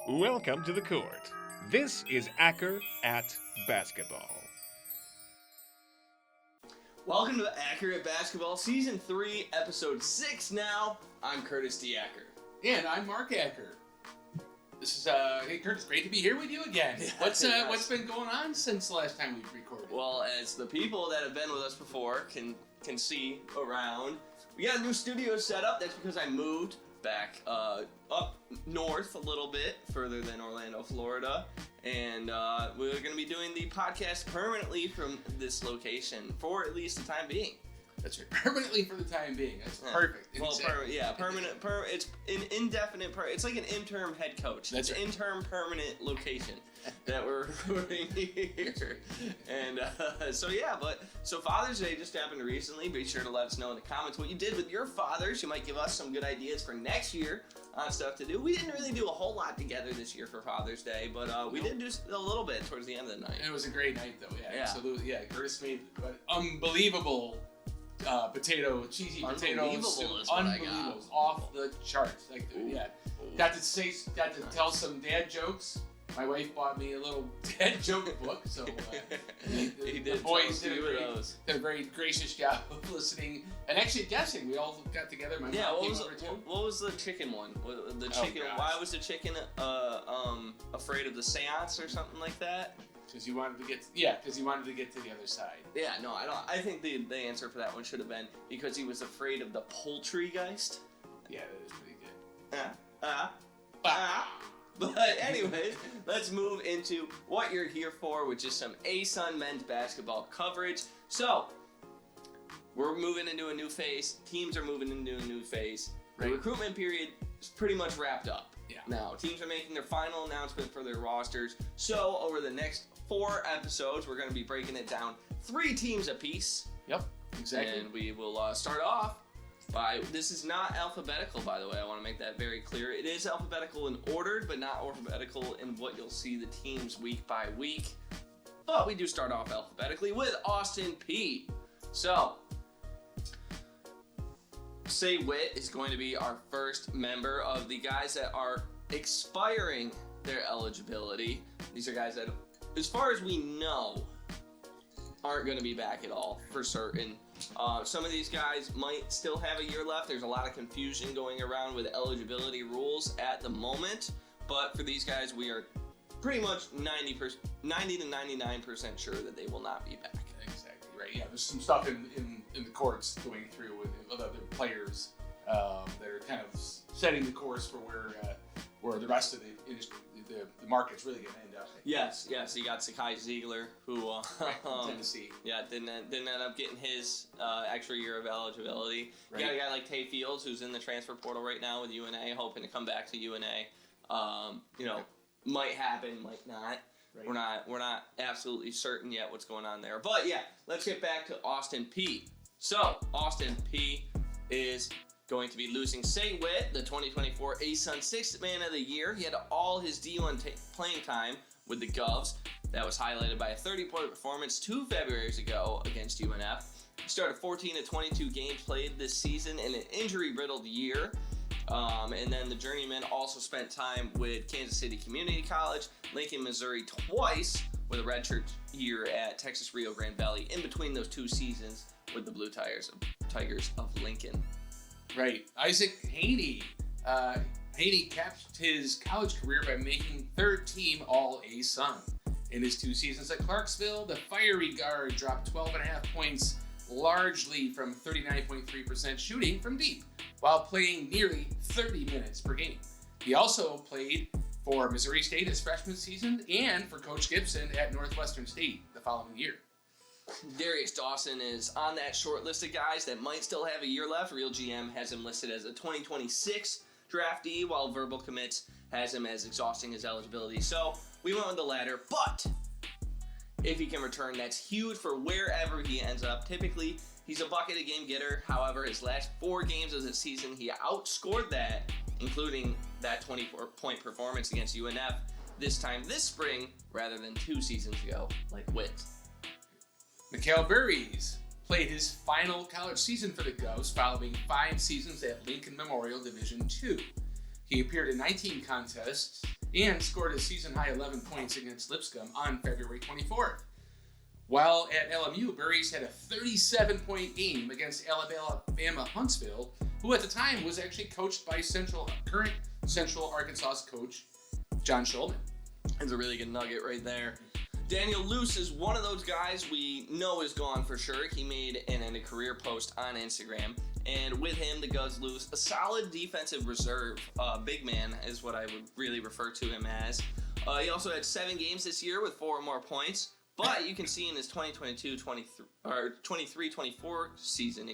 Welcome to the court. This is Acker at Basketball. Welcome to Acker at Basketball, Season 3, Episode 6 now. I'm Curtis D. Acker. And I'm Mark Acker. This is, hey Curtis, great to be here with you again. What's been going on since the last time we've recorded? Well, as the people that have been with us before can see around, we got a new studio set up. That's because I moved back up north a little bit, further than Orlando, Florida. And we're going to be doing the podcast permanently from this location for at least the time being. That's right. Permanently for the time being. That's perfect. Well, permanent. It's an indefinite. It's like an interim head coach. That's an right. Interim permanent location that we're recording here. And so Father's Day just happened recently. Be sure to let us know in the comments what you did with your fathers. You might give us some good ideas for next year on stuff to do. We didn't really do a whole lot together this year for Father's Day, but we did do a little bit towards the end of the night. It was a great night, though. Yeah. Absolutely. Yeah, Curtis made an unbelievable cheesy potato soup. Unbelievable, off the charts. Got to tell some dad jokes. My wife bought me a little dad joke book, so the boys did a very gracious job of listening and actually guessing. We all got together. My mom came over too. What was the chicken one? The chicken. Why was the chicken afraid of the seance or something like that? Because you wanted to get to the other side. Yeah, no, I don't. I think the answer for that one should have been because he was afraid of the poultrygeist. Yeah, that is pretty good. But anyways, let's move into what you're here for, which is some ASUN men's basketball coverage. So, we're moving into a new phase. Teams are moving into a new phase. The recruitment period is pretty much wrapped up. Yeah. Now, teams are making their final announcement for their rosters. So, over the next 4 episodes, we're going to be breaking it down 3 teams apiece. Yep, exactly. And we will start off by, this is not alphabetical, by the way. I want to make that very clear. It is alphabetical in order, but not alphabetical in what you'll see the teams week by week. But we do start off alphabetically with Austin Peay. So, Say Witt is going to be our first member of the guys that are expiring their eligibility. These are guys that, as far as we know, aren't going to be back at all, for certain. Some of these guys might still have a year left. There's a lot of confusion going around with eligibility rules at the moment. But for these guys, we are pretty much 90 to 99% sure that they will not be back. Exactly, right. Yeah, there's some stuff in the courts going through with other players that are kind of setting the course for where the rest of the industry, the market's really going to end up. Yes. You got Sakai Ziegler, who Tennessee. Yeah, didn't end up getting his extra year of eligibility. Right. You got a guy like Tay Fields, who's in the transfer portal right now with UNA, hoping to come back to UNA. Might happen, might not. Right. We're not absolutely certain yet what's going on there. But yeah, let's get back to Austin Peay. So Austin Peay is going to be losing Say Witt, the 2024 ASUN 6th Man of the Year. He had all his D1 playing time with the Govs. That was highlighted by a 30-point performance 2 Februarys ago against UNF. He started 14 of 22 games played this season in an injury-riddled year. And then the journeyman also spent time with Kansas City Community College, Lincoln, Missouri twice, with a redshirt year at Texas Rio Grande Valley in between those 2 seasons with the Blue Tigers of Lincoln. Right. Isaac Haney. Haney capped his college career by making 3rd team All-ASUN. In his 2 seasons at Clarksville, the fiery guard dropped 12.5 points, largely from 39.3% shooting from deep, while playing nearly 30 minutes per game. He also played for Missouri State his freshman season and for Coach Gibson at Northwestern State the following year. Darius Dawson is on that short list of guys that might still have a year left. Real GM has him listed as a 2026 draftee, while Verbal Commits has him as exhausting his eligibility. So we went with the latter, but if he can return, that's huge for wherever he ends up. Typically, he's a bucket-a-game getter. However, his last 4 games of the season, he outscored that, including that 24-point performance against UNF this spring, rather than 2 seasons ago, like Witt. Mikal Burries played his final college season for the Govs following 5 seasons at Lincoln Memorial Division II. He appeared in 19 contests and scored a season-high 11 points against Lipscomb on February 24th. While at LMU, Burries had a 37-point game against Alabama Huntsville, who at the time was actually coached by current Central Arkansas coach John Schulman. That's a really good nugget right there. Daniel Luce is one of those guys we know is gone for sure. He made an end-of-career post on Instagram. And with him, the Guz lose a solid defensive reserve. Big man is what I would really refer to him as. He also had 7 games this year with 4 or more points. But you can see in his 23-24 season,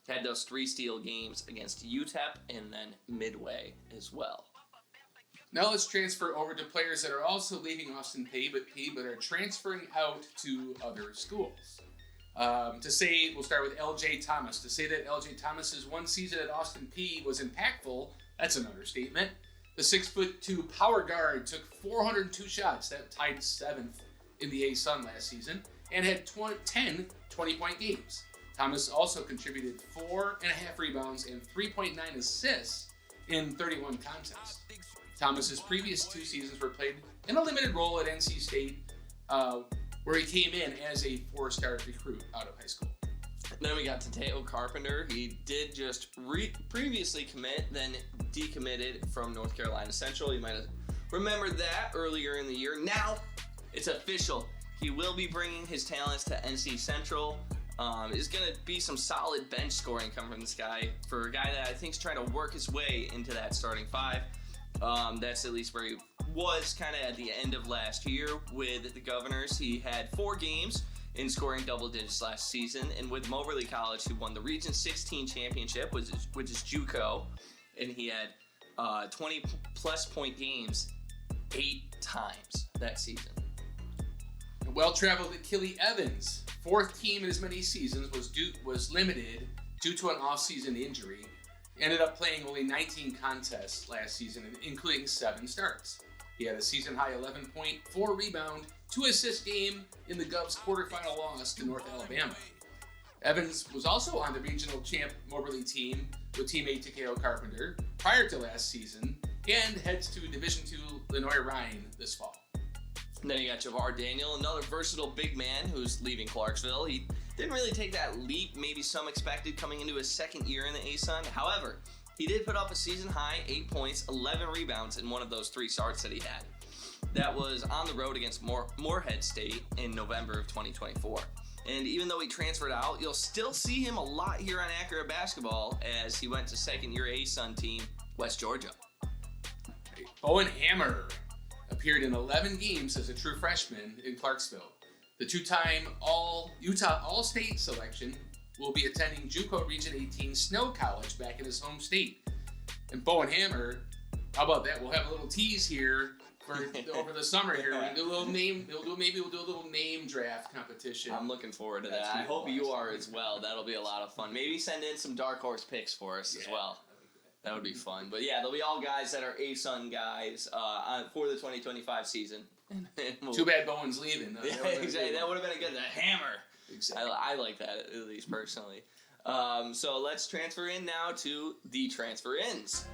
had those 3 steal games against UTEP and then Midway as well. Now let's transfer over to players that are also leaving Austin Peay but are transferring out to other schools. We'll start with L.J. Thomas. To say that L.J. Thomas's one season at Austin Peay was impactful, that's an understatement. The 6'2" power guard took 402 shots, that tied 7th in the ASUN last season, and had 10 20-point games. Thomas also contributed 4.5 rebounds and 3.9 assists in 31 contests. Thomas's previous 2 seasons were played in a limited role at NC State, where he came in as a 4-star recruit out of high school. Then we got Tadeo Carpenter. He did just previously commit, then decommitted from North Carolina Central. You might have remembered that earlier in the year. Now it's official. He will be bringing his talents to NC Central. There's going to be some solid bench scoring coming from this guy for a guy that I think is trying to work his way into that starting 5. That's at least where he was kind of at the end of last year with the Governors. He had 4 games in scoring double digits last season, and with Moberly College, who won the Region 16 championship, which is JUCO, and he had 20-plus point games 8 times that season. Well-traveled Achille Evans, 4th team in as many seasons, was limited due to an off-season injury. Ended up playing only 19 contests last season, including 7 starts. He had a season-high 11.4 rebound, 2 assist game in the Govs' quarterfinal loss to North Alabama. Evans was also on the regional champ Moberly team with teammate Tadeo Carpenter prior to last season, and heads to Division II Lenoir Rhine this fall. And then you got Javar Daniel, another versatile big man who's leaving Clarksville. He didn't really take that leap maybe some expected coming into his 2nd year in the ASUN. However, he did put up a season-high 8 points, 11 rebounds in one of those 3 starts that he had. That was on the road against Moorhead State in November of 2024. And even though he transferred out, you'll still see him a lot here on Acker basketball as he went to 2nd-year ASUN team, West Georgia. Bowen Hammer appeared in 11 games as a true freshman in Clarksville. The 2-time Utah All-State selection will be attending JUCO Region 18 Snow College back in his home state. And Bowen Hammer, how about that? We'll have a little tease here for over the summer here. We'll do a little name draft competition. I'm looking forward to that. I hope you are as well. That'll be a lot of fun. Maybe send in some dark horse picks for us as well. That would be fun. But yeah, they'll be all guys that are ASUN guys for the 2025 season. Too bad Bowen's leaving. Yeah, exactly. That would have been a good Hammer. Exactly. I like that at least personally. So let's transfer in now to the transfer ins.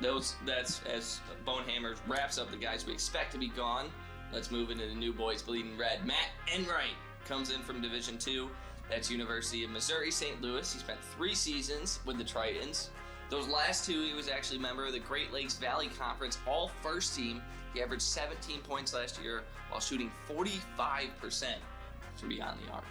That's as Bowen Hammer wraps up the guys we expect to be gone. Let's move into the new boys bleeding red. Matt Enright comes in from Division II. That's University of Missouri St. Louis. He spent 3 seasons with the Tritons. Those last 2, he was actually a member of the Great Lakes Valley Conference All-First Team. He averaged 17 points last year while shooting 45% from beyond the arc.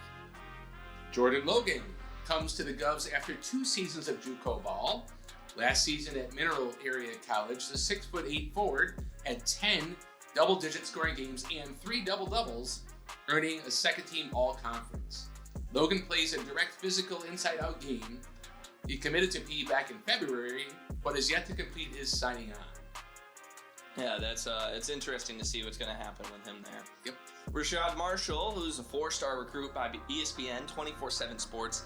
Jordan Logan comes to the Govs after 2 seasons of JUCO ball. Last season at Mineral Area College, the 6'8" forward had 10 double-digit scoring games and 3 double-doubles, earning a 2nd-team All-Conference. Logan plays a direct physical inside-out game. He committed to Peay back in February, but is yet to complete his signing on. Yeah, it's interesting to see what's going to happen with him there. Yep. Rashad Marshall, who's a 4-star recruit by ESPN, 24/7 Sports,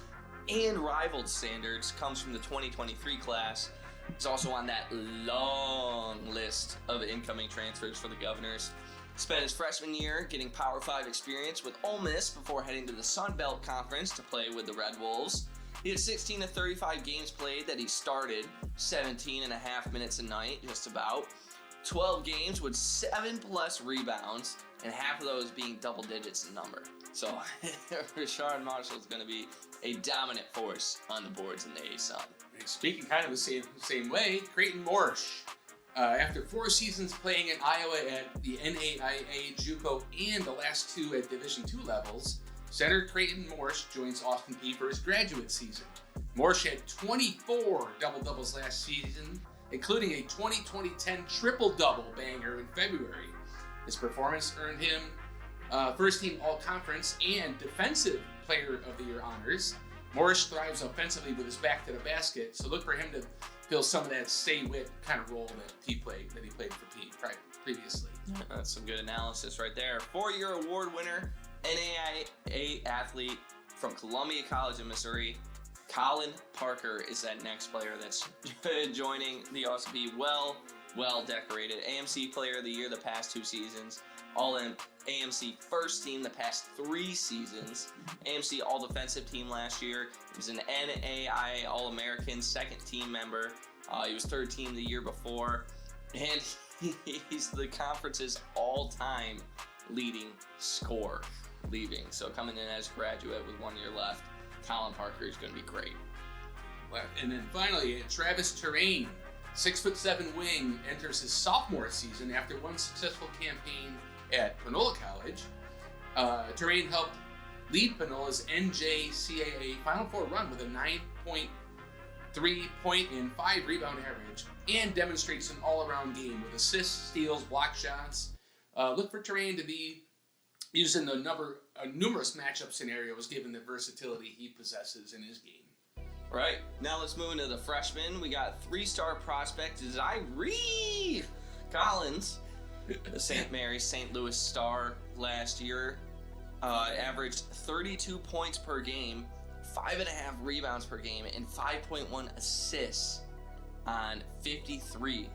and Rivaled Standards, comes from the 2023 class. He's also on that long list of incoming transfers for the Governors. Spent his freshman year getting Power 5 experience with Ole Miss before heading to the Sun Belt Conference to play with the Red Wolves. He had 16 to 35 games played that he started, 17 and a half minutes a night, just about. 12 games with 7+ rebounds, and half of those being double digits in number. So Rashard Marshall is going to be a dominant force on the boards in the ASUN. Speaking kind of the same way, Creighton Morsch, after 4 seasons playing in Iowa at the NAIA, JUCO, and the last 2 at Division II levels, center Creighton Morsch joins Austin Peay for his graduate season. Morsch had 24 double-doubles last season, including a 2010 triple-double banger in February. His performance earned him first-team All-Conference and Defensive Player of the Year honors. Morris thrives offensively with his back to the basket, so look for him to fill some of that stay-wit kind of role that he played for Peay previously. That's some good analysis right there. 4-year award winner, NAIA athlete from Columbia College in Missouri, Colin Parker is that next player that's joining the Austin Peay. Well decorated. AMC Player of the Year the past 2 seasons. All in AMC first team the past 3 seasons. AMC All Defensive Team last year. He was an NAIA All American second team member. He was third team the year before. And he's the conference's all-time leading scorer leaving. So coming in as a graduate with 1 year left, Colin Parker is going to be great. And then finally, Travis Terrain, 6'7" wing, enters his sophomore season after one successful campaign at Panola College. Terrain helped lead Panola's NJCAA Final Four run with a 9.3 point and 5 rebound average, and demonstrates an all-around game with assists, steals, block shots. Look for Terrain to be used in numerous matchup scenarios given the versatility he possesses in his game. Right. Now let's move into the freshmen. We got 3-star prospect Zyree Collins, the St. Mary's St. Louis Star last year. Averaged 32 points per game, 5.5 rebounds per game, and 5.1 assists on 53%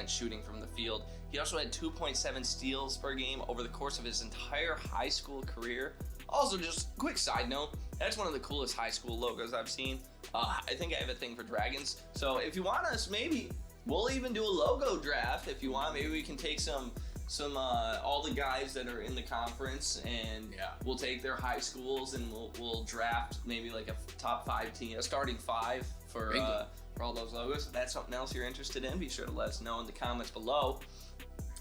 shooting from the field. He also had 2.7 steals per game over the course of his entire high school career. Also, just quick side note, that's one of the coolest high school logos I've seen. I think I have a thing for dragons. So if you want us, maybe we'll even do a logo draft if you want. Maybe we can take some all the guys that are in the conference, and we'll take their high schools and we'll draft maybe like a top 5 team, a starting 5 for all those logos. If that's something else you're interested in, be sure to let us know in the comments below.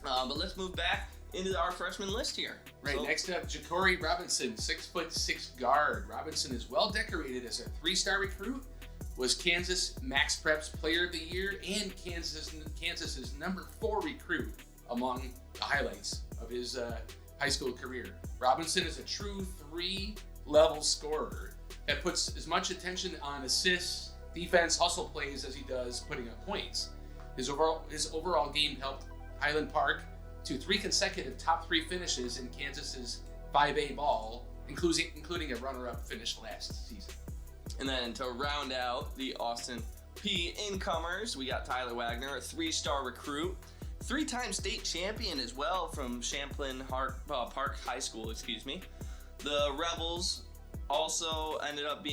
But let's move back into our freshman list here. Right, so, next up, Ja'Cory Robinson, 6'6" guard. Robinson is well decorated as a 3-star recruit, was Kansas Max Preps Player of the Year, and Kansas's number 4 recruit among the highlights of his high school career. Robinson is a true 3-level scorer that puts as much attention on assists, defense, hustle plays as he does putting up points. His overall game helped Highland Park to 3 consecutive top 3 finishes in Kansas's 5A ball, including a runner-up finish last season. And then to round out the Austin Peay incomers, we got Tyler Wagner, a 3-star recruit, 3-time state champion as well from Champlain Park High School, The Rebels also ended up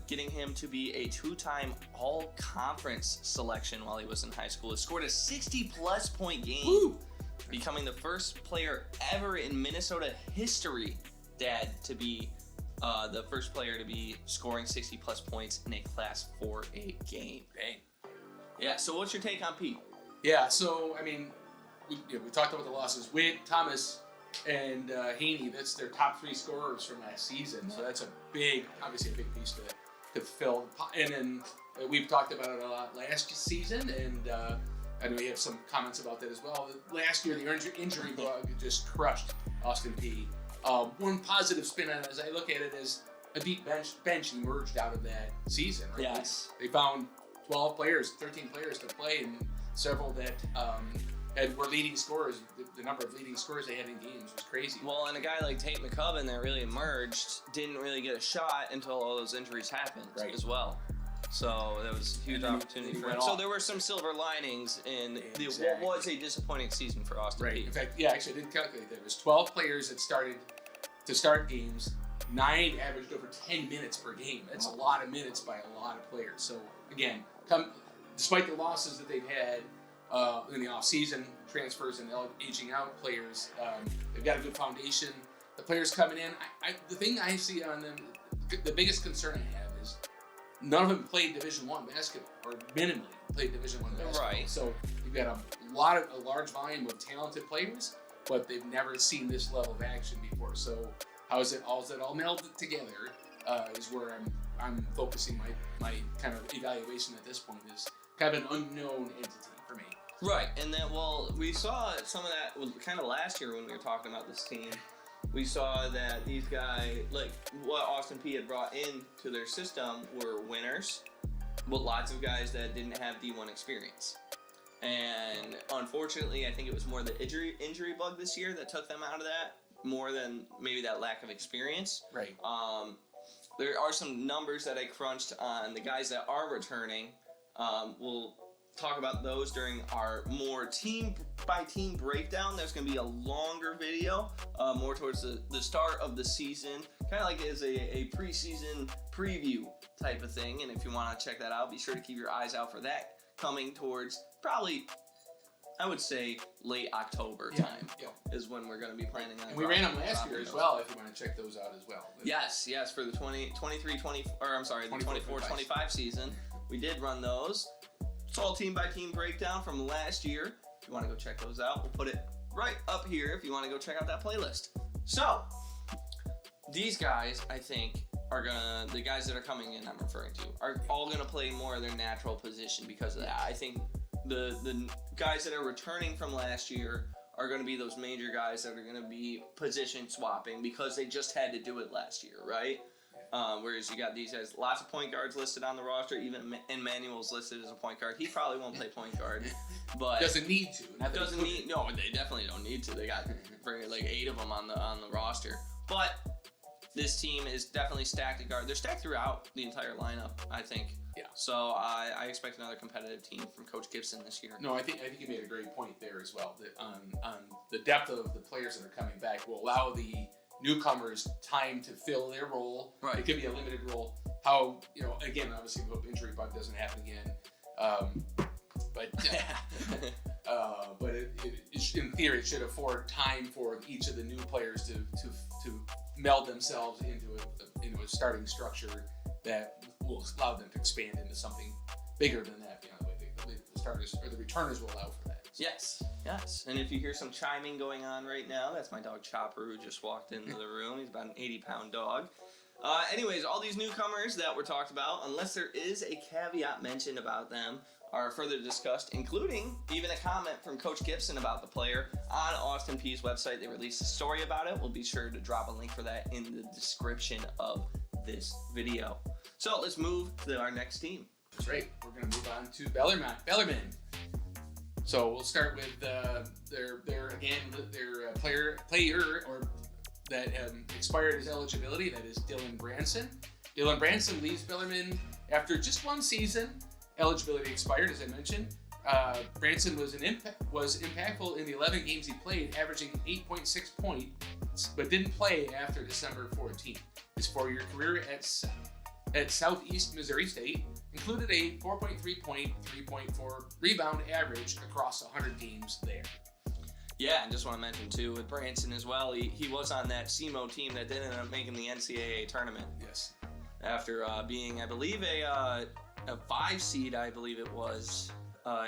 getting him to be a 2-time all-conference selection while he was in high school. He scored a 60-plus point game. Woo! Becoming the first player ever in Minnesota history, Dad, to be the first player to be scoring 60-plus points in a Class 4A game. Dang. Yeah, so what's your take on Peay? Yeah, so, I mean, we talked about the losses. Witt, Thomas, and Haney, that's their top 3 scorers from last season. So that's obviously a big piece to fill. And then we've talked about it a lot last season, and I know you have some comments about that as well. Last year, the injury bug just crushed Austin Peay. One positive spin on it, as I look at it, is a deep bench emerged out of that season. Right? Yes. They found 13 players to play, and several that were leading scorers. The number of leading scorers they had in games was crazy. Well, and a guy like Tate McCubbin that really emerged didn't really get a shot until all those injuries happened as well. So that was a huge opportunity for him. So there were some silver linings in what was a disappointing season for Austin Peay. In fact, actually I didn't calculate that. There was 12 players that started to start games. 9 averaged over 10 minutes per game. That's a lot of minutes by a lot of players. So again, despite the losses that they've had, in the offseason, transfers and aging out players. They've got a good foundation. The players coming in, the thing I see on them, the biggest concern I have is none of them played Division I basketball, or minimally played Division I basketball. Right. So you've got a large volume of talented players, but they've never seen this level of action before. So how is it all melded together is where I'm focusing my kind of evaluation at this point, is kind of an unknown entity for me. Right, and then, we saw some of that kind of last year when we were talking about this team. We saw that these guys, like what Austin Peay had brought into their system, were winners, but lots of guys that didn't have D1 experience. And unfortunately, I think it was more the injury bug this year that took them out of that, more than maybe that lack of experience. Right. There are some numbers that I crunched on the guys that are returning. We'll talk about those during our more team-by-team breakdown. There's going to be a longer video, more towards the start of the season, kind of like as a preseason preview type of thing. And if you want to check that out, be sure to keep your eyes out for that coming towards probably, I would say, late October time is when we're going to be planning on. And we ran them last year as well, if you want to check those out as well. Yes, for the 24-25 season. We did run those. It's all team-by-team breakdown from last year. If you want to go check those out, we'll put it right up here if you want to go check out that playlist. So, these guys, I think, the guys that are coming in, I'm referring to, are all going to play more of their natural position because of that. I think the guys that are returning from last year are going to be those major guys that are going to be position swapping because they just had to do it last year, right? Whereas you got these guys, lots of point guards listed on the roster. Even Emmanuel's listed as a point guard. He probably won't play point guard, but doesn't need to. No, they definitely don't need to. They got like 8 of them on the roster. But this team is definitely stacked at guard. They're stacked throughout the entire lineup, I think. Yeah. So I expect another competitive team from Coach Gibson this year. No, I think you made a great point there as well. That on the depth of the players that are coming back will allow the newcomers time to fill their role. Right. It could be a limited role. How, again, obviously, hope injury bug doesn't happen again. But in theory, it should afford time for each of the new players to meld themselves into a starting structure that will allow them to expand into something bigger than that. The starters or the returners will allow for that. Yes. And if you hear some chiming going on right now, that's my dog Chopper, who just walked into the room. He's about an 80-pound dog. Anyways, all these newcomers that were talked about, unless there is a caveat mentioned about them, are further discussed, including even a comment from Coach Gibson about the player on Austin Peay's website. They released a story about it. We'll be sure to drop a link for that in the description of this video. So let's move to our next team. That's right. We're going to move on to Bellarmine. So we'll start with their player or that expired his eligibility. That is Dylan Branson. Dylan Branson leaves Bellarmine after just one season. Eligibility expired, as I mentioned. Branson was impactful in the 11 games he played, averaging 8.6 points, but didn't play after December 14th. His 4-year career at Southeast Missouri State included a 4.3 point, 3.4 rebound average across 100 games there. Yeah, and just want to mention too with Branson as well, he was on that SEMO team that did end up making the NCAA tournament. Yes. After being, I believe, a 5 seed, I believe it was,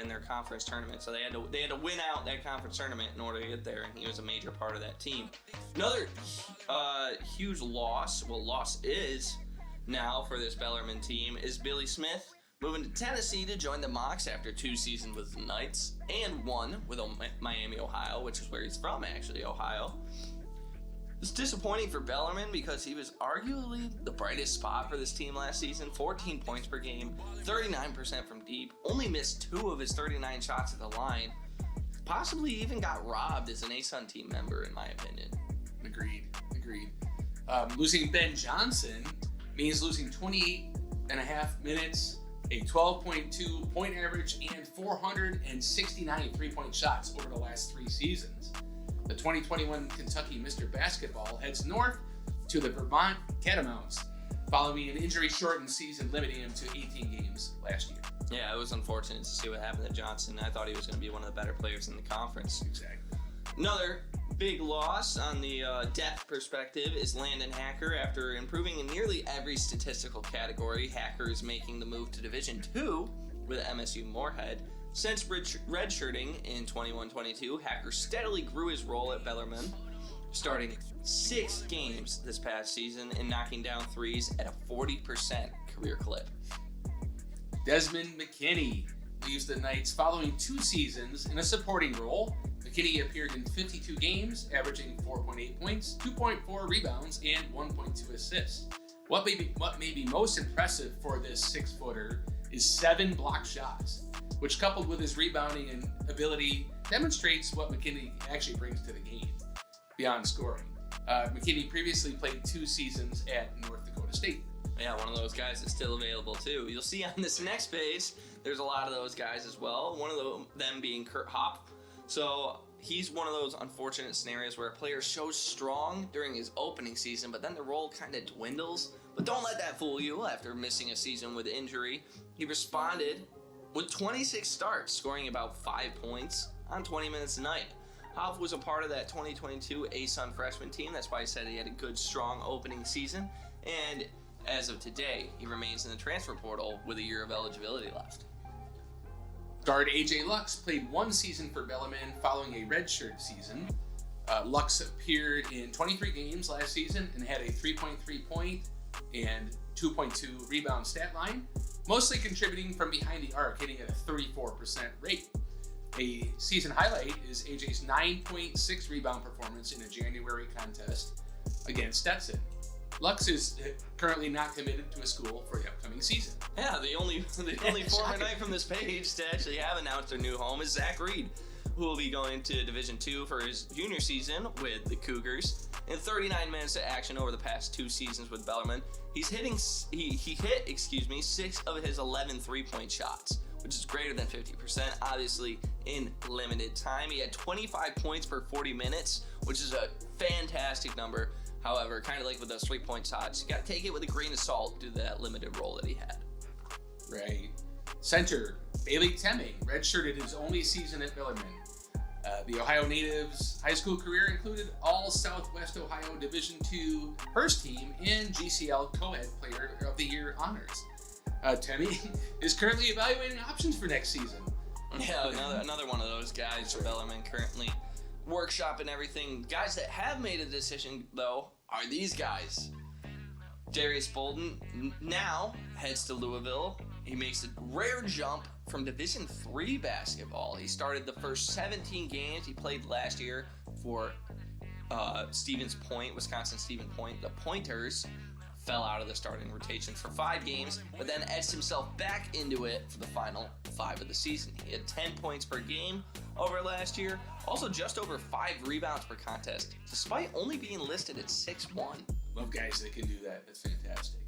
in their conference tournament. So they had to win out that conference tournament in order to get there, and he was a major part of that team. Another huge loss, loss is now for this Bellarmine team, is Billy Smith moving to Tennessee to join the Mocs after 2 seasons with the Knights and 1 with Miami, Ohio, which is where he's from, actually, Ohio. It's disappointing for Bellarmine because he was arguably the brightest spot for this team last season. 14 points per game, 39% from deep, only missed 2 of his 39 shots at the line. Possibly even got robbed as an ASUN team member, in my opinion. Agreed. Losing Ben Johnson means losing 28.5 minutes, a 12.2 point average, and 469 3-point shots over the last 3 seasons. The 2021 Kentucky Mr. Basketball heads north to the Vermont Catamounts, following an injury-shortened season limiting him to 18 games last year. Yeah, it was unfortunate to see what happened to Johnson. I thought he was going to be one of the better players in the conference. Exactly. Another big loss on the depth perspective is Landon Acker. After improving in nearly every statistical category, Acker is making the move to Division II with MSU Moorhead. Since redshirting in 21-22, Acker steadily grew his role at Bellarmine, starting 6 games this past season and knocking down threes at a 40% career clip. Desmond McKinney leaves the Knights following 2 seasons in a supporting role. McKinney appeared in 52 games, averaging 4.8 points, 2.4 rebounds, and 1.2 assists. What may be most impressive for this 6-footer is 7 block shots, which, coupled with his rebounding and ability, demonstrates what McKinney actually brings to the game beyond scoring. McKinney previously played 2 seasons at North Dakota State. Yeah, one of those guys that's still available too. You'll see on this next page, there's a lot of those guys as well. One of them being Kurt Hopp. So he's one of those unfortunate scenarios where a player shows strong during his opening season, but then the role kind of dwindles. But don't let that fool you. After missing a season with injury, he responded with 26 starts, scoring about 5 points on 20 minutes a night. Hopp was a part of that 2022 ASUN freshman team. That's why I said he had a good, strong opening season. And as of today, he remains in the transfer portal with a year of eligibility left. Guard AJ Lux played 1 season for Bellarmine following a redshirt season. Lux appeared in 23 games last season and had a 3.3 point and 2.2 rebound stat line, mostly contributing from behind the arc, hitting at a 34% rate. A season highlight is AJ's 9.6 rebound performance in a January contest against Stetson. Lux is currently not committed to a school for the upcoming season. Yeah, the only former Knight from this page to actually have announced their new home is Zach Reed, who will be going to Division II for his junior season with the Cougars. In 39 minutes of action over the past 2 seasons with Bellarmine, he hit 6 of his 11 3-point shots, which is greater than 50%, obviously in limited time. He had 25 points per 40 minutes, which is a fantastic number. However, kind of like with those 3-point shots, you got to take it with a grain of salt due to that limited role that he had. Right. Center, Bailey Temming, redshirted his only season at Bellarmine. The Ohio native's high school career included all Southwest Ohio Division II first team and GCL Co-Ed Player of the Year honors. Temming is currently evaluating options for next season. Yeah, another one of those guys for Bellarmine currently workshopping everything. Guys that have made a decision, though, are these guys. Darius Bolden now heads to Louisville. He makes a rare jump from Division III basketball. He started the first 17 games he played last year for Stevens Point, Wisconsin Stevens Point. The Pointers fell out of the starting rotation for 5 games, but then edged himself back into it for the final 5 of the season. He had 10 points per game over last year, also just over 5 rebounds per contest, despite only being listed at 6'1". Love guys that can do that. That's fantastic.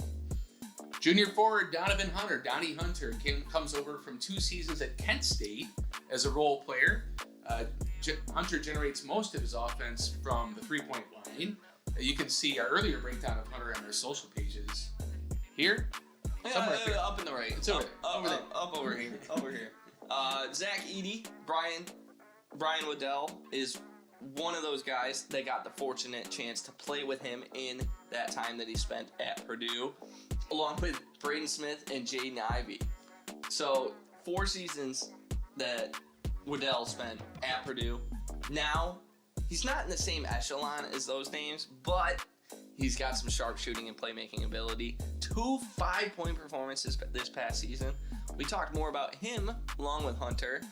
Junior forward Donnie Hunter comes over from 2 seasons at Kent State as a role player. Hunter generates most of his offense from the 3-point line. You can see our earlier breakdown of Hunter on our social pages. Here? Somewhere up in the right. It's over there. Up over here. Over here. Zach Eady, Brian Waddell is one of those guys that got the fortunate chance to play with him in that time that he spent at Purdue, along with Braden Smith and Jaden Ivey. So 4 seasons that Waddell spent at Purdue. Now, he's not in the same echelon as those names, but he's got some sharp shooting and playmaking ability. 2 5-point performances this past season. We talked more about him along with Hunter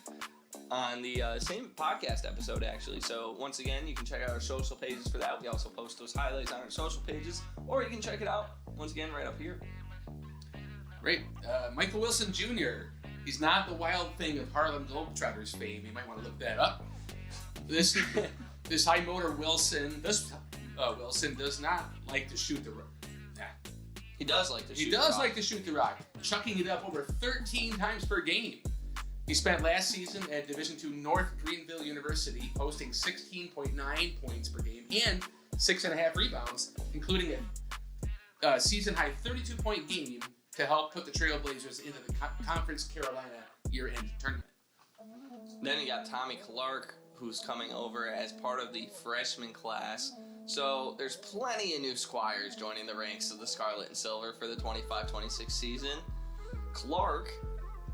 on the same podcast episode, actually. So once again, you can check out our social pages for that. We also post those highlights on our social pages, or you can check it out once again right up here. Great. Michael Wilson Jr. He's not the wild thing of Harlem Globetrotters fame. You might want to look that up. This high motor Wilson does not like to shoot the rock. Nah. He does like to shoot. He does like to shoot the rock, chucking it up over 13 times per game. He spent last season at Division II North Greenville University, posting 16.9 points per game and 6.5 rebounds, including a season-high 32-point game to help put the Trailblazers into the Conference Carolina year-end tournament. Then you got Tommy Clark, who's coming over as part of the freshman class. So there's plenty of new squires joining the ranks of the Scarlet and Silver for the 25-26 season. Clark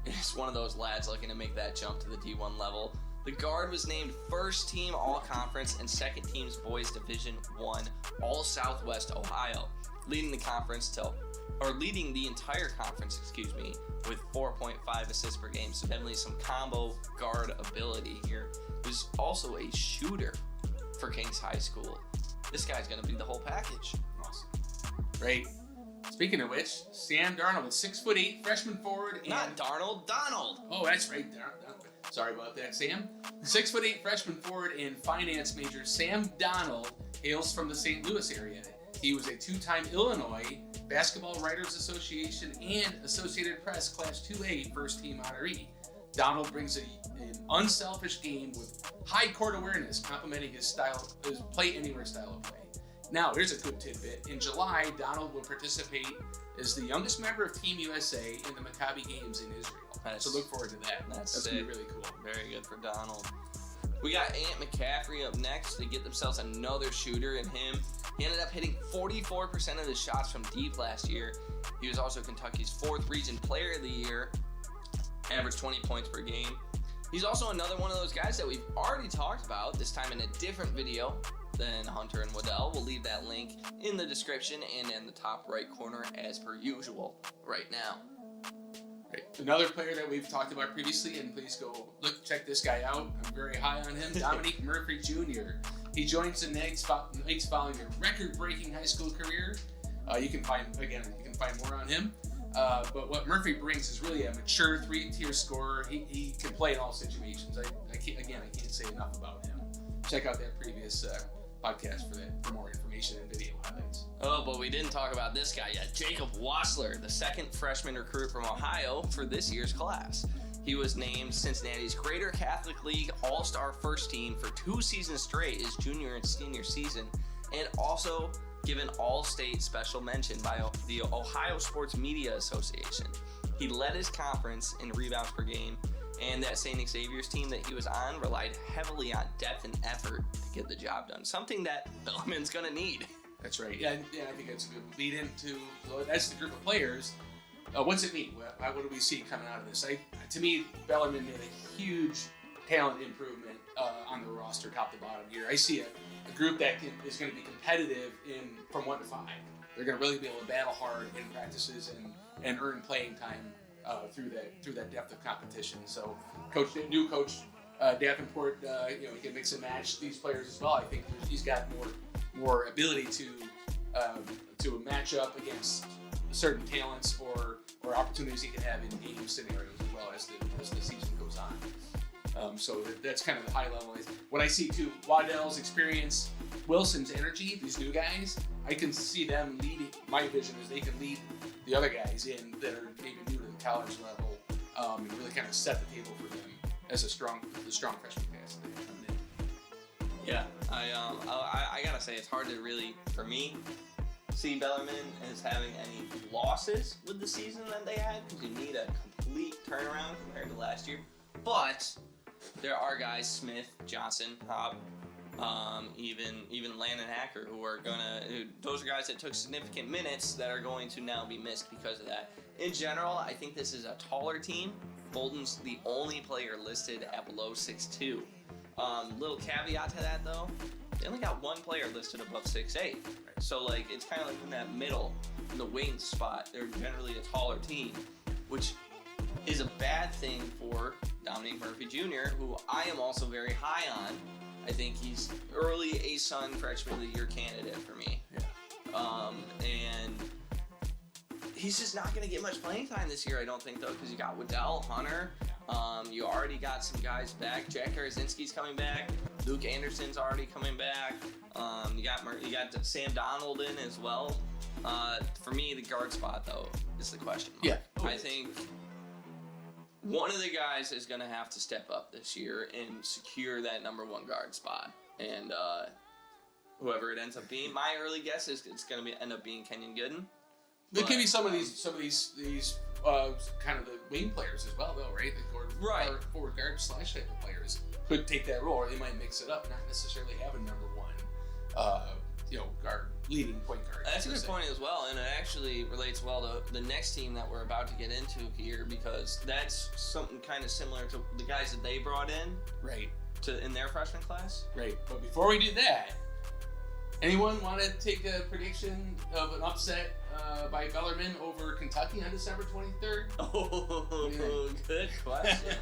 is one of those lads looking to make that jump to the D1 level. The guard was named first team All-Conference and second team's Boys Division I All-Southwest Ohio, leading the entire conference, with 4.5 assists per game. So definitely some combo guard ability here. He's also a shooter for Kings High School. This guy's going to be the whole package. Awesome. Great. Speaking of which, Sam Darnold, 6'8", freshman forward. Not Darnold, Donald. Oh, that's right. Sorry about that, Sam. 6'8" freshman forward and finance major Sam Donald hails from the St. Louis area. He was a two-time Illinois Basketball Writers Association and Associated Press Class 2A first-team honoree. Donald brings an unselfish game with high court awareness, complementing his play-anywhere style of play. Now, here's a good tidbit. In July, Donald will participate as the youngest member of Team USA in the Maccabi Games in Israel. So look forward to that. That's going to be really cool. Very good for Donald. We got Ant McCaffrey up next. They get themselves another shooter in him. He ended up hitting 44% of his shots from deep last year. He was also Kentucky's 4th region player of the year, averaged 20 points per game. He's also another one of those guys that we've already talked about, this time in a different video than Hunter and Waddell. We'll leave that link in the description and in the top right corner as per usual right now. Right. Another player that we've talked about previously, and please go check this guy out. I'm very high on him, Dominique Murphy Jr. He joins the Knights following a record-breaking high school career. You can find more on him. But what Murphy brings is really a mature 3-tier scorer. He can play in all situations. I can't say enough about him. Check out that previous podcast for more information and video highlights. Oh, but we didn't talk about this guy yet. Jacob Wassler, the second freshman recruit from Ohio for this year's class. He was named Cincinnati's Greater Catholic League All-Star First Team for 2 seasons straight, his junior and senior season, and also given All-State Special Mention by the Ohio Sports Media Association. He led his conference in rebounds per game, and that St. Xavier's team that he was on relied heavily on depth and effort to get the job done, something that Bellarmine's going to need. That's right. Yeah, I think that's a good lead into that's the group of players. What's it mean? What do we see coming out of this? To me, Bellarmine made a huge talent improvement on the roster, top to bottom here. I see a group that is going to be competitive from 1 to 5. They're going to really be able to battle hard in practices and earn playing time through that depth of competition. So, new coach Davenport, he can mix and match these players as well. I think he's got more ability to match up against certain talents or opportunities he can have in game scenarios as well as the season goes on. So that's kind of the high level. What I see too, Waddell's experience, Wilson's energy, these new guys, I can see them leading. My vision is they can lead the other guys in that are maybe new to the college level and really kind of set the table for them as the strong freshman class that they come in. Yeah, I gotta say it's hard to really, for me, see Bellarmine as having any losses with the season that they had, because you need a complete turnaround compared to last year. But there are guys, Smith, Johnson, Hobb, even Landon Acker, those are guys that took significant minutes that are going to now be missed because of that. In general, I think this is a taller team. Bolden's the only player listed at below 6'2". Little caveat to that though, they only got one player listed above 6'8". So it's kind of like in that middle, in the wing spot. They're generally a taller team, which is a bad thing for Dominique Murphy Jr., who I am also very high on. I think he's early ASUN Freshman of the Year candidate for me. Yeah. And he's just not going to get much playing time this year, I don't think, though, because you got Waddell, Hunter. You already got some guys back. Jack Karazinski's coming back. Luke Anderson's already coming back. You got Sam Donald in as well. For me, the guard spot, though, is the question mark. Yeah. I think one of the guys is going to have to step up this year and secure that number 1 guard spot. And whoever it ends up being, my early guess is it's going to end up being Kenyon Gooden. There could be some of these kind of the wing players as well, though, right? The forward guard / type of players could take that role, or they might mix it up, not necessarily have a number one, guard, leading point guard. That's a good point as well, and it actually relates well to the next team that we're about to get into here, because that's something kind of similar to the guys that they brought in, right? In their freshman class, right. But before we do that, anyone want to take a prediction of an upset by Bellarmine over Kentucky on December 23rd? Oh, good question.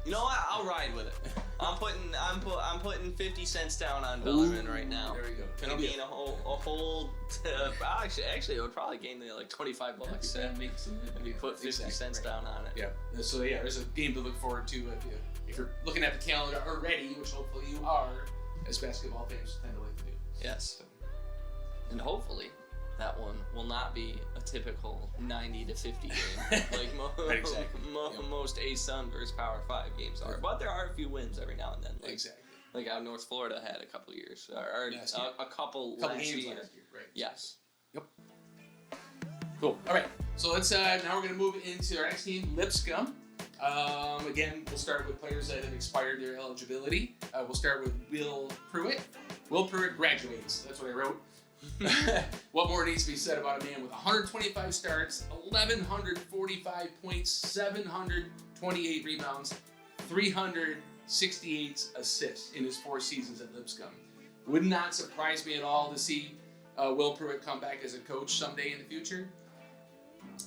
You know what? I'll ride with it. I'm putting 50 cents down on Bellarmine right now. There we go. Gonna gain a whole. Actually, it would probably gain like $25. If you put 50 cents down on it. Yeah. So there's a game to look forward to if you're looking at the calendar already, which hopefully you are, as basketball fans tend to like to do. Yes. So. And hopefully that one will not be a typical 90 to 50 game like most ASUN versus Power 5 games are. But there are a few wins every now and then. Like how North Florida had a couple years, or a couple last games year. Last year, right? Yes. Yep. Cool. All right. So let's now we're going to move into our next team, Lipscomb. Again, we'll start with players that have expired their eligibility. We'll start with Will Pruitt. Will Pruitt graduates. That's what I wrote. What more needs to be said about a man with 125 starts, 1,145 points, 728 rebounds, 368 assists in his 4 seasons at Lipscomb? Would not surprise me at all to see Will Pruitt come back as a coach someday in the future.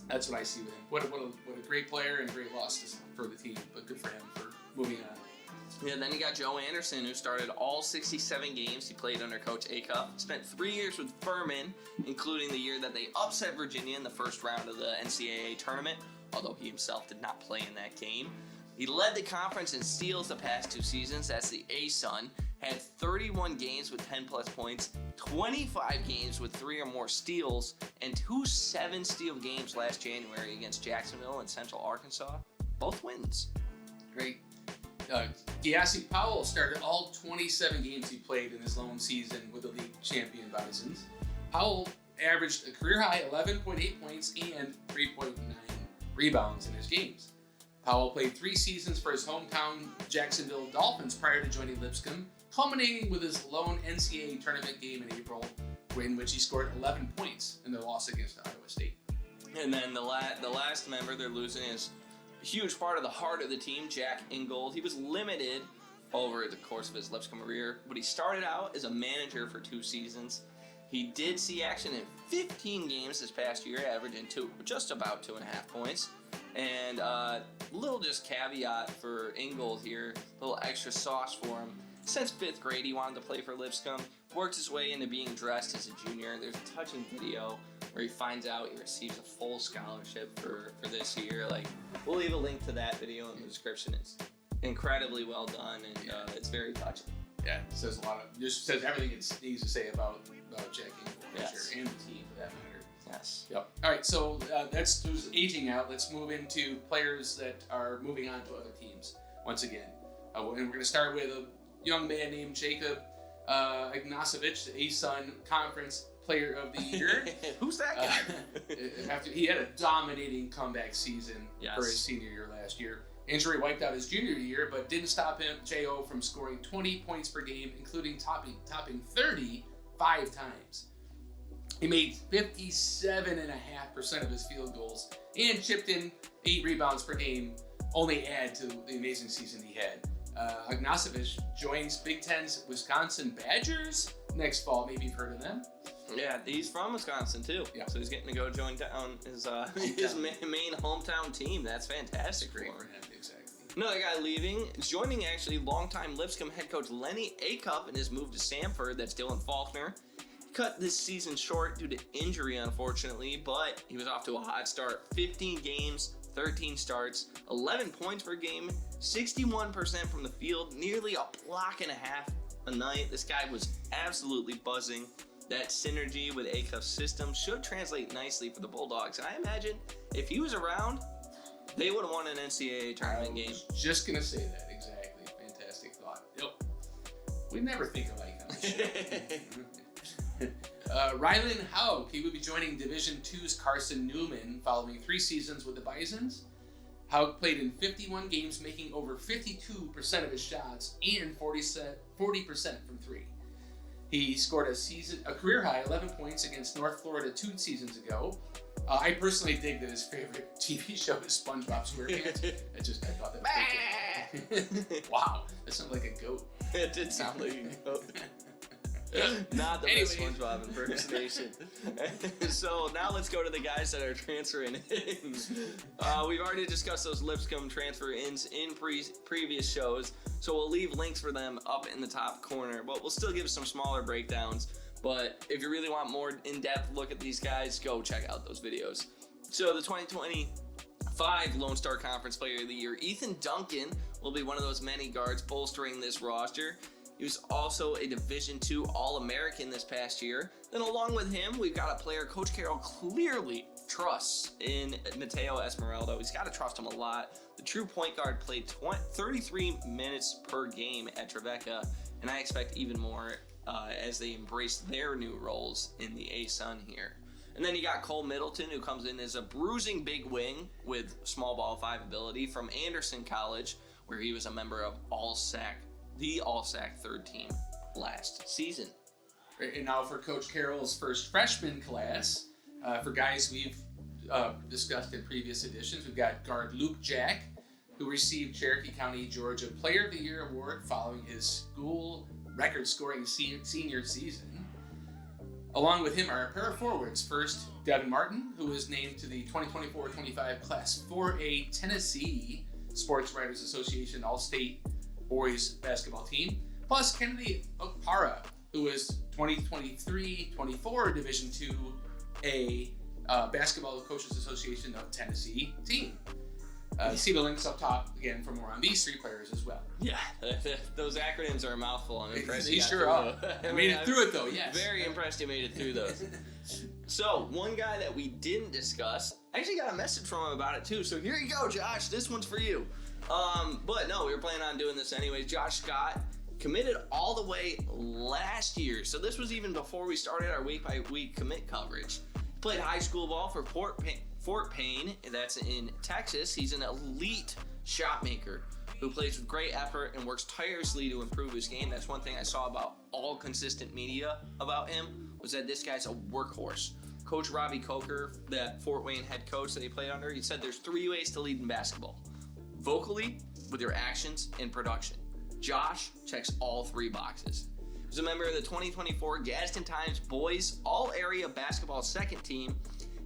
That's what I see with him. What a great player and a great loss for the team, but good for him for moving on. Yeah, then you got Joe Anderson, who started all 67 games he played under Coach Acker. Spent 3 years with Furman, including the year that they upset Virginia in the first round of the NCAA tournament, although he himself did not play in that game. He led the conference in steals the past 2 seasons. That's the ASUN. Had 31 games with 10-plus points, 25 games with 3 or more steals, and 2 7-steal games last January against Jacksonville and Central Arkansas. Both wins. Great. Giassi Powell started all 27 games he played in his lone season with the league champion Bisons. Powell averaged a career-high 11.8 points and 3.9 rebounds in his games. Powell played 3 seasons for his hometown Jacksonville Dolphins prior to joining Lipscomb, culminating with his lone NCAA tournament game in April, in which he scored 11 points in their loss against Iowa State. And then the last member they're losing is a huge part of the heart of the team, Jack Ingold. He was limited over the course of his Lipscomb career, but he started out as a manager for 2 seasons. He did see action in 15 games this past year, averaging just about 2.5 points. And little just caveat for Ingold here, a little extra sauce for him. Since 5th grade, he wanted to play for Lipscomb, worked his way into being dressed as a junior. There's a touching video where he finds out he receives a full scholarship for this year. We'll leave a link to that video in the description. It's incredibly well done, and it's very touching. Yeah, it says just says everything it needs to say about Jack Ingold, yes. And the team for that matter. Yes. Yep. All right, so that's aging out. Let's move into players that are moving on to other teams once again. And we're going to start with a young man named Jacob Ignacevich, the ASUN Conference Player of the Year. Who's that guy? After he had a dominating comeback season for his senior year last year. Injury wiped out his junior year, but didn't stop him, J.O., from scoring 20 points per game, including topping 30 5 times. He made 57.5% of his field goals and chipped in 8 rebounds per game, only add to the amazing season he had. Ignacevich joins Big Ten's Wisconsin Badgers next fall. Maybe you've heard of them. Yeah, he's from Wisconsin too. Yeah. So he's getting to go join down his main hometown team. That's fantastic. Great for him, exactly. Another guy leaving, joining actually longtime Lipscomb head coach Lenny Acuff in his move to Samford. That's Dylan Faulkner. He cut this season short due to injury, unfortunately, but he was off to a hot start. 15 games, 13 starts, 11 points per game, 61% from the field, nearly a block and a half a night. This guy was absolutely buzzing. That synergy with Acuff's system should translate nicely for the Bulldogs. And I imagine if he was around, they would have won an NCAA tournament game. Just going to say that, exactly. Fantastic thought. Yep. We never think alike on the show. Rylan Haug, he would be joining Division II's Carson Newman following 3 seasons with the Bisons. Haug played in 51 games, making over 52% of his shots and 40% from 3. He scored a career-high 11 points against North Florida 2 seasons ago. I personally think that his favorite TV show is SpongeBob SquarePants. I thought that was pretty cool. Wow, that sounded like a goat. It did sound like a goat. Not the best SpongeBob impersonation. So now let's go to the guys that are transferring in. We've already discussed those Lipscomb transfer-ins in previous shows, so we'll leave links for them up in the top corner, but we'll still give some smaller breakdowns. But if you really want more in-depth look at these guys, go check out those videos. So the 2025 Lone Star Conference Player of the Year, Ethan Duncan, will be one of those many guards bolstering this roster. He was also a Division II All-American this past year. Then along with him, we've got a player Coach Carroll clearly trusts in Mateo Esmeralda. He's got to trust him a lot. The true point guard played 33 minutes per game at Trevecca, and I expect even more as they embrace their new roles in the ASUN here. And then you got Cole Middleton, who comes in as a bruising big wing with small ball 5 ability from Anderson College, where he was a member of the All-SAC third team last season. Right, and now for Coach Carroll's first freshman class, for guys we've discussed in previous editions, we've got guard Luke Jack, who received Cherokee County, Georgia Player of the Year award following his school record-scoring senior season. Along with him are a pair of forwards. First, Devin Martin, who was named to the 2024-25 Class 4A Tennessee Sports Writers Association All-State Boys Basketball Team, plus Kennedy Okpara, who is 2023-24 Division IIA Basketball Coaches Association of Tennessee team. See the links up top again for more on these 3 players as well. Yeah, those acronyms are a mouthful. I'm impressed. They sure are. I made it through it though, yes. Very impressed you made it through those. So, one guy that we didn't discuss, I actually got a message from him about it too, so here you go, Josh. This one's for you. But no, we were planning on doing this anyways. Josh Scott committed all the way last year, so this was even before we started our week-by-week commit coverage. He played high school ball for Fort Payne, that's in Texas. He's an elite shot maker who plays with great effort and works tirelessly to improve his game. That's one thing I saw about all consistent media about him, was that this guy's a workhorse. Coach Robbie Coker, that Fort Wayne head coach that he played under, he said there's 3 ways to lead in basketball: vocally, with your actions, and production. Josh checks all 3 boxes. He was a member of the 2024 Gadsden Times Boys All-Area Basketball Second Team.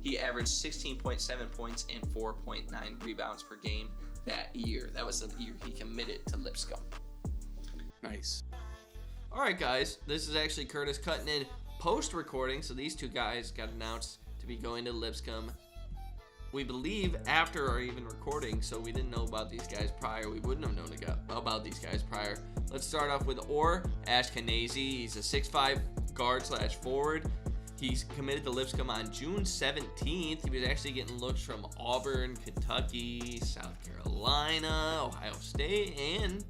He averaged 16.7 points and 4.9 rebounds per game that year. That was the year he committed to Lipscomb. Nice. All right, guys. This is actually Curtis cutting in post-recording, so these 2 guys got announced to be going to Lipscomb. We believe after our even recording, so we didn't know about these guys prior. We wouldn't have known about these guys prior. Let's start off with Orr Ashkenazi. He's a 6'5" guard/forward. He's committed to Lipscomb on June 17th. He was actually getting looks from Auburn, Kentucky, South Carolina, Ohio State, and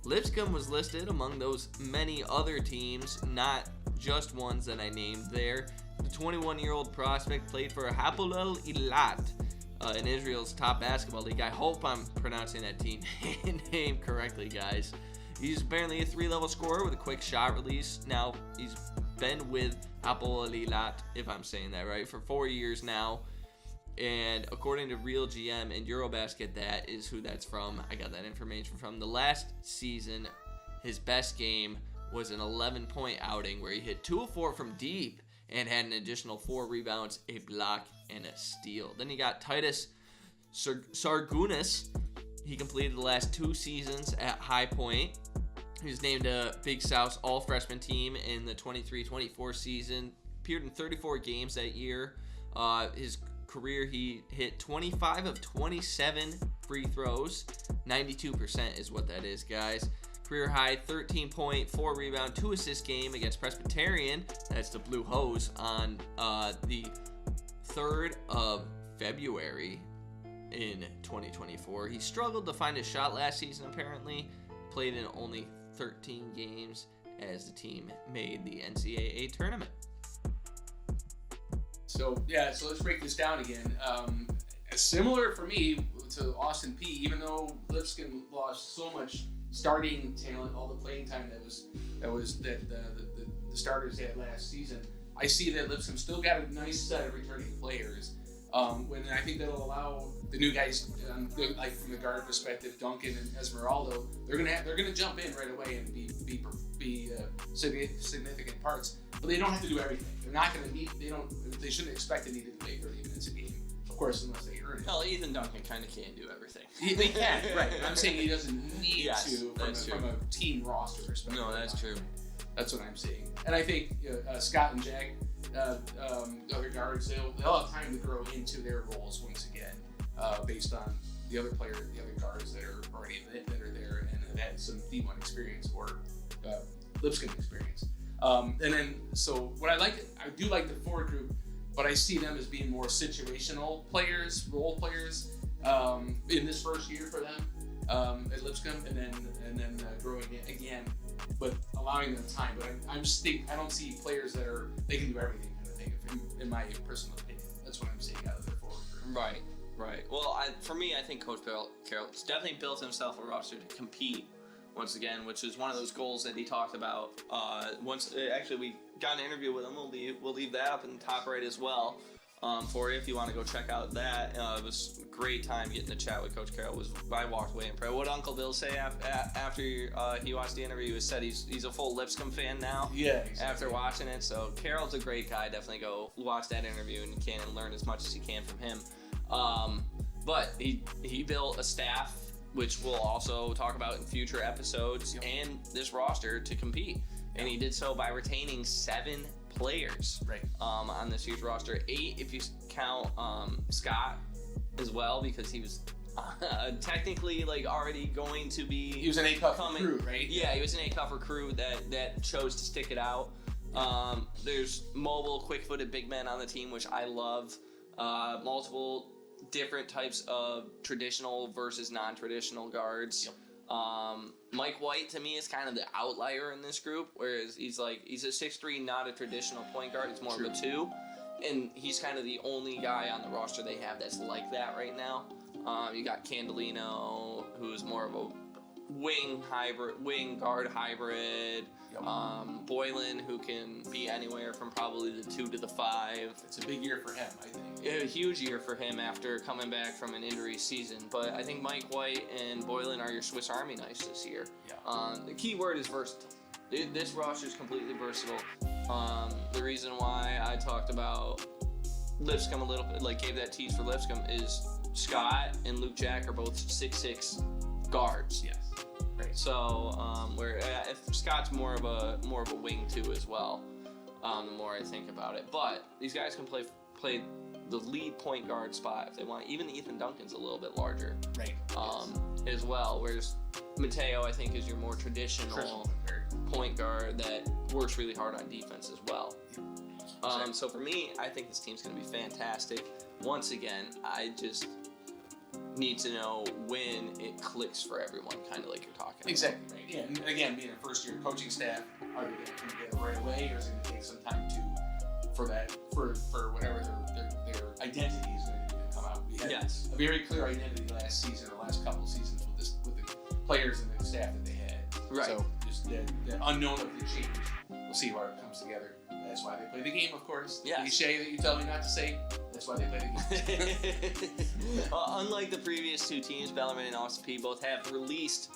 Lipscomb was listed among those many other teams, not just ones that I named there. The 21-year-old prospect played for Hapoel Eilat in Israel's top basketball league. I hope I'm pronouncing that team name correctly, guys. He's apparently a 3-level scorer with a quick shot release. Now, he's been with Hapoel Eilat, if I'm saying that right, for 4 years now. And according to Real GM and Eurobasket, that is who that's from. I got that information from the last season. His best game was an 11-point outing where he hit 2 of 4 from deep and had an additional 4 rebounds, a block, and a steal. Then you got Titus Sargunas. He completed the last 2 seasons at High Point. He was named a Big South's all-freshman team in the 23-24 season. Appeared in 34 games that year. His career, he hit 25 of 27 free throws. 92% is what that is, guys. Career high 13-point, 4 rebound, 2 assist game against Presbyterian. That's the Blue Hose on the 3rd of February in 2024. He struggled to find a shot last season, apparently. Played in only 13 games as the team made the NCAA tournament. So let's break this down again. Similar for me to Austin Peay, even though Lipscomb lost so much starting talent, all the playing time that the starters had last season, I see that Lipscomb still got a nice set of returning players. When I think that'll allow the new guys, like from the guard perspective, Duncan and Esmeralda, they're gonna jump in right away and be significant parts. But they don't have to do everything. They're not gonna need. They shouldn't expect to need to play 30 minutes a game, of course, unless they earn it. Well, Ethan Duncan kind of can't do everything. He can, right? I'm saying he doesn't need to from a team roster perspective. No, that's true. That's what I'm saying. And I think Scott and Jack, other guards, they'll have time to grow into their roles once again, based on the other guards that are already that are there and have had some D1 experience or Lipscomb experience. And then, so what I do like the forward group, but I see them as being more situational players, role players, in this first year for them at Lipscomb, and then growing again, but allowing them time. But I don't see players that they can do everything kind of thing. In my personal opinion, that's what I'm seeing out of their forward group. Right. Well, for me, I think Coach Carroll's definitely built himself a roster to compete once again, which is one of those goals that he talked about. Actually, we got an interview with him. We'll leave that up in the top right as well for you if you want to go check out that. It was a great time getting to chat with Coach Carroll. I walked away impressed. What Uncle Bill say after he watched the interview? He said he's a full Lipscomb fan now. Yeah, exactly. After watching it, so Carroll's a great guy. Definitely go watch that interview and learn as much as you can from him. But he built a staff, which we'll also talk about in future episodes, and this roster to compete. And he did so by retaining 7 players on this year's roster. 8 if you count Scott as well, because he was technically already going to be. He was an A-Cup recruit, right? Yeah, he was an A-Cup recruit that chose to stick it out. There's mobile, quick-footed big men on the team, which I love. Multiple different types of traditional versus non-traditional guards. Mike White to me is kind of the outlier in this group, whereas he's a 6'3", not a traditional point guard. He's more of a 2, and he's kind of the only guy on the roster they have that's like that right now. You got Candelino, who's more of a wing guard hybrid. Boylan, who can be anywhere from probably the 2 to the 5. It's a big year for him, I think. A huge year for him after coming back from an injury season. But I think Mike White and Boylan are your Swiss Army knives this year. The key word is versatile. This roster is completely versatile. The reason why I talked about Lipscomb a little bit, gave that tease for Lipscomb, is Scott and Luke Jack are both 6'6" guards. Yes. Right. So, where if Scott's more of a wing too as well, the more I think about it. But these guys can play the lead point guard spot if they want. Even Ethan Duncan's a little bit larger, right? As well. Whereas Mateo, I think, is your more traditional point guard that works really hard on defense as well. So for me, I think this team's going to be fantastic. Once again, I just need to know when it clicks for everyone, kind of like you're talking about. Exactly, right. Yeah, and again, being a first-year coaching staff, are they going to get it right away, or is it going to take some time for whatever their identity is going to come out? We had a very clear identity last season, or last couple of seasons with the players and the staff that they had. Right. So just the unknown of the change. We'll see how it comes together. That's why they play the game, of course. Yeah. Cliche that you tell me not to say. That's why they play the game. Unlike the previous 2 teams, Bellarmine and Austin Peay both have released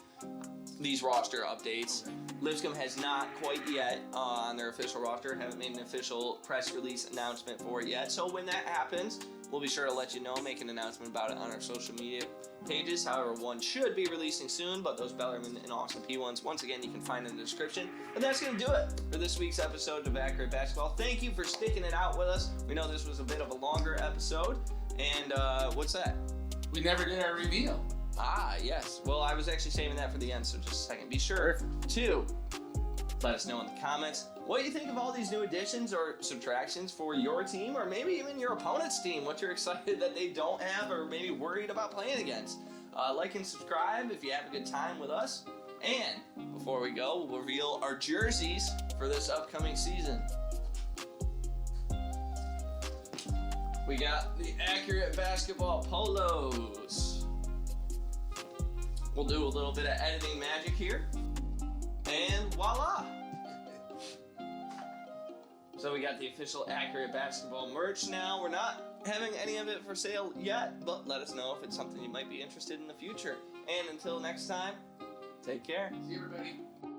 these roster updates. Lipscomb has not quite yet on their official roster, haven't made an official press release announcement for it yet. So when that happens, we'll be sure to let you know, make an announcement about it on our social media pages. However, one should be releasing soon, but those Bellarmine and Austin Peay ones, once again, you can find in the description. And that's going to do it for this week's episode of Acker Basketball. Thank you for sticking it out with us. We know this was a bit of a longer episode. And what's that? We never did our reveal. Ah, yes. Well, I was actually saving that for the end, so just a second. Be sure to let us know in the comments what you think of all these new additions or subtractions for your team, or maybe even your opponent's team, what you're excited that they don't have or maybe worried about playing against. Like and subscribe if you have a good time with us. And before we go, we'll reveal our jerseys for this upcoming season. We got the Accurate Basketball Polos. We'll do a little bit of editing magic here. And voila! So we got the official Accurate Basketball merch now. We're not having any of it for sale yet, but let us know if it's something you might be interested in the future. And until next time, take care. See you, everybody.